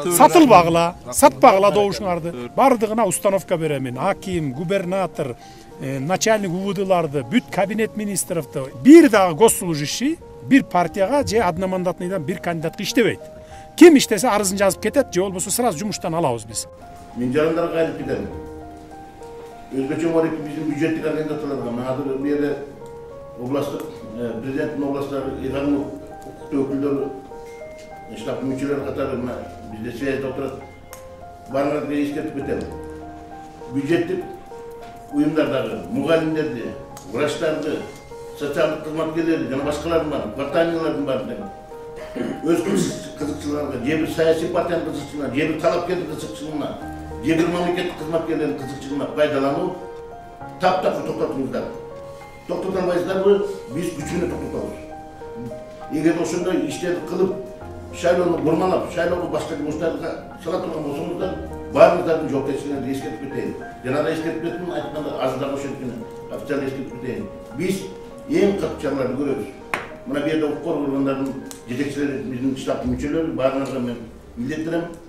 Satılbağla, satbağla doğuşlardı. Bardığına uстановка beremin. Hakim, gubernator, начальник УВД'ларды, büt kabinet ministrifti. Bir daha gosслужащий bir partiyaga же одномандатныйдан bir kandidatка иштебейт. Kim иштесе арызын жазып кетет, же болбосо сразу жумуштан алабыз биз. Мен жарандарға кайрып кетемін. Өзбекче бар біздің бюджеттік арендатыларға. Мен азыр bu yerде областтық президенттің областары İran'ın өкілдері, штаб мүшелері қатары bizde связьde oturup barınakta eskертіп кетемін. Бюджеттік ұйымдардағы мұғалімдерді, врачтарды, социалдық қызметкерлерді, және басқалардың бар, партиялардың бар. Өз қызықшыларға, жебір саяси партияның қызықшылығына, жебір талапкердің қызықшылығына, жебір мемлекеттік қызметкерлердің қызықшылығына пайдалану тап-тапқыр тоқтатыңыздар. Тоқтаталмайсыздар ғой, біз күшіне тоқтатамыз. Егер осындай işlerді қылып, шайлауны бұрмалап, шайлауды басқа жұмыстарға сала тұрған болсаңыздар, барыңыздардың жауапкершілігін ескертіп кетейін. Жаңада ескертіп кеттім, айтқанда азыдағы өшеткені официалды ескертіп кетейін. Біз ең қатты шараларды көреміз. Мына берді құқық қорғау органдарының жетекшілері, біздің штабтың мүшелері, барыңызға мен міндеттіремін.